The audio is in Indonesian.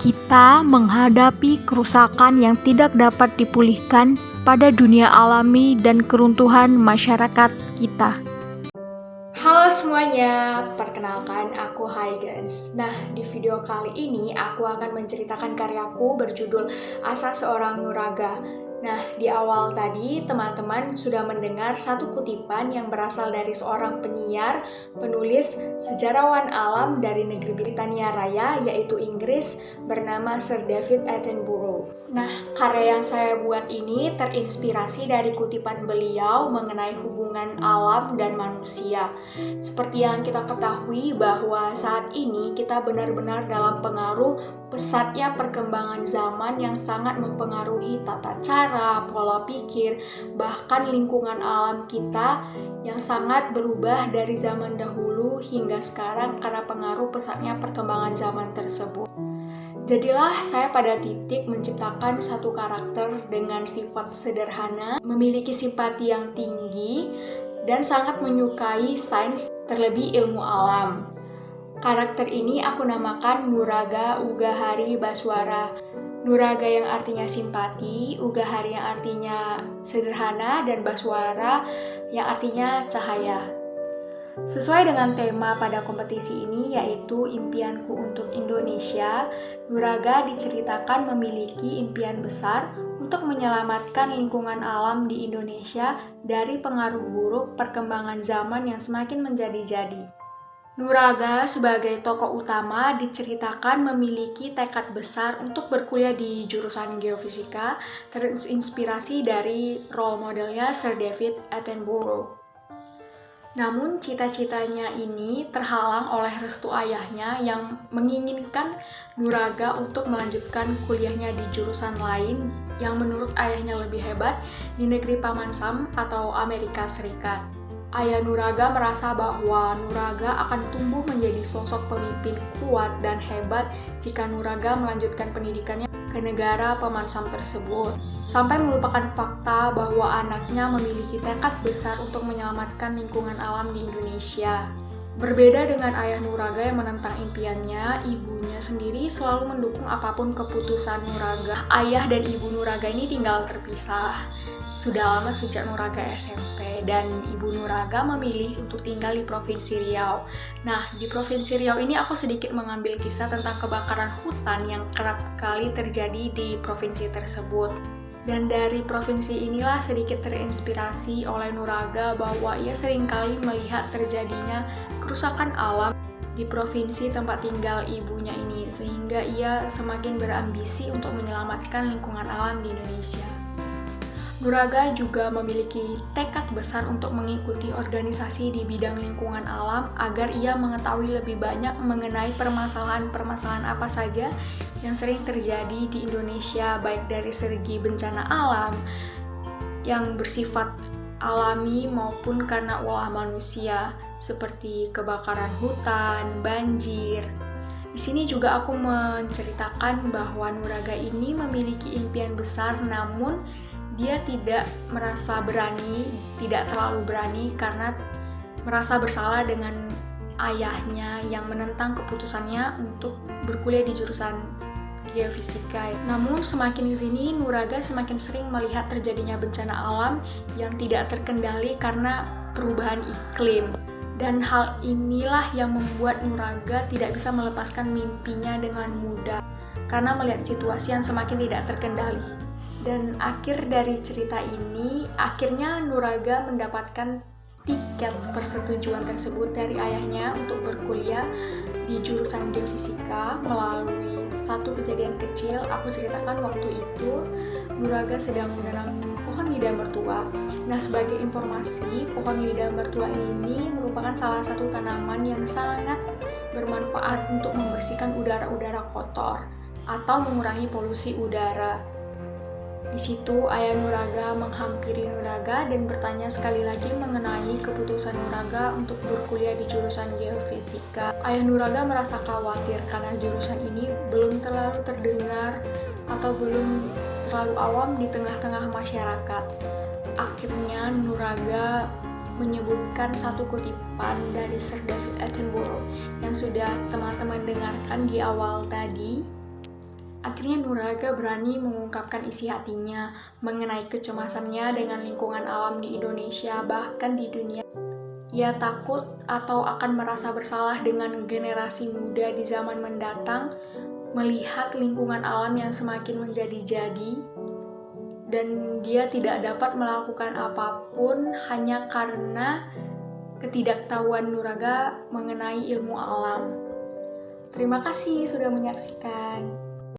Kita menghadapi kerusakan yang tidak dapat dipulihkan pada dunia alami dan keruntuhan masyarakat kita. Halo semuanya, perkenalkan aku Huygens. Nah, di video kali ini aku akan menceritakan karyaku berjudul Asa Seorang Nuraga. Nah, di awal tadi teman-teman sudah mendengar satu kutipan yang berasal dari seorang penyiar, penulis, sejarawan alam dari negeri Britania Raya, yaitu Inggris, bernama Sir David Attenborough. Nah, karya yang saya buat ini terinspirasi dari kutipan beliau mengenai hubungan alam dan manusia. Seperti yang kita ketahui bahwa saat ini kita benar-benar dalam pengaruh pesatnya perkembangan zaman yang sangat mempengaruhi tata cara, pola pikir, bahkan lingkungan alam kita yang sangat berubah dari zaman dahulu hingga sekarang karena pengaruh pesatnya perkembangan zaman tersebut. Jadilah saya pada titik menciptakan satu karakter dengan sifat sederhana, memiliki simpati yang tinggi, dan sangat menyukai sains, terlebih ilmu alam. Karakter ini aku namakan Nuraga Ugahari Baswara. Nuraga yang artinya simpati, Ugahari yang artinya sederhana, dan Baswara yang artinya cahaya. Sesuai dengan tema pada kompetisi ini, yaitu impianku untuk Indonesia, Nuraga diceritakan memiliki impian besar untuk menyelamatkan lingkungan alam di Indonesia dari pengaruh buruk perkembangan zaman yang semakin menjadi-jadi. Nuraga sebagai tokoh utama diceritakan memiliki tekad besar untuk berkuliah di jurusan geofisika, terinspirasi dari role modelnya Sir David Attenborough. Namun cita-citanya ini terhalang oleh restu ayahnya yang menginginkan Nuraga untuk melanjutkan kuliahnya di jurusan lain yang menurut ayahnya lebih hebat di negeri Paman Sam atau Amerika Serikat. Ayah Nuraga merasa bahwa Nuraga akan tumbuh menjadi sosok pemimpin kuat dan hebat jika Nuraga melanjutkan pendidikannya ke negara Paman Sam tersebut, sampai melupakan fakta bahwa anaknya memiliki tekad besar untuk menyelamatkan lingkungan alam di Indonesia. Berbeda dengan ayah Nuraga yang menentang impiannya, ibunya sendiri selalu mendukung apapun keputusan Nuraga. Ayah dan ibu Nuraga ini tinggal terpisah sudah lama sejak Nuraga SMP, dan ibu Nuraga memilih untuk tinggal di Provinsi Riau. Nah, di Provinsi Riau ini aku sedikit mengambil kisah tentang kebakaran hutan yang kerap kali terjadi di provinsi tersebut. Dan dari provinsi inilah sedikit terinspirasi oleh Nuraga bahwa ia seringkali melihat terjadinya kerusakan alam di provinsi tempat tinggal ibunya ini, sehingga ia semakin berambisi untuk menyelamatkan lingkungan alam di Indonesia. Nuraga juga memiliki tekad besar untuk mengikuti organisasi di bidang lingkungan alam agar ia mengetahui lebih banyak mengenai permasalahan-permasalahan apa saja yang sering terjadi di Indonesia, baik dari segi bencana alam yang bersifat alami maupun karena ulah manusia, seperti kebakaran hutan, banjir. Di sini juga aku menceritakan bahwa Nuraga ini memiliki impian besar, namun dia tidak merasa berani, tidak terlalu berani karena merasa bersalah dengan ayahnya yang menentang keputusannya untuk berkuliah di jurusan geofisika. Namun semakin kesini, Nuraga semakin sering melihat terjadinya bencana alam yang tidak terkendali karena perubahan iklim. Dan hal inilah yang membuat Nuraga tidak bisa melepaskan mimpinya dengan mudah karena melihat situasi yang semakin tidak terkendali. Dan akhir dari cerita ini, akhirnya Nuraga mendapatkan tiket persetujuan tersebut dari ayahnya untuk berkuliah di jurusan geofisika melalui satu kejadian kecil. Aku ceritakan waktu itu Nuraga sedang menanam pohon lidah mertua. Nah, sebagai informasi, pohon lidah mertua ini merupakan salah satu tanaman yang sangat bermanfaat untuk membersihkan udara-udara kotor atau mengurangi polusi udara. Di situ ayah Nuraga menghampiri Nuraga dan bertanya sekali lagi mengenai keputusan Nuraga untuk berkuliah di jurusan geofisika. Ayah Nuraga merasa khawatir karena jurusan ini belum terlalu terdengar atau belum terlalu awam di tengah-tengah masyarakat. Akhirnya Nuraga menyebutkan satu kutipan dari Sir David Attenborough yang sudah teman-teman dengarkan di awal tadi. Akhirnya Nuraga berani mengungkapkan isi hatinya mengenai kecemasannya dengan lingkungan alam di Indonesia, bahkan di dunia. Ia takut atau akan merasa bersalah dengan generasi muda di zaman mendatang, melihat lingkungan alam yang semakin menjadi-jadi, dan dia tidak dapat melakukan apapun hanya karena ketidaktahuan Nuraga mengenai ilmu alam. Terima kasih sudah menyaksikan.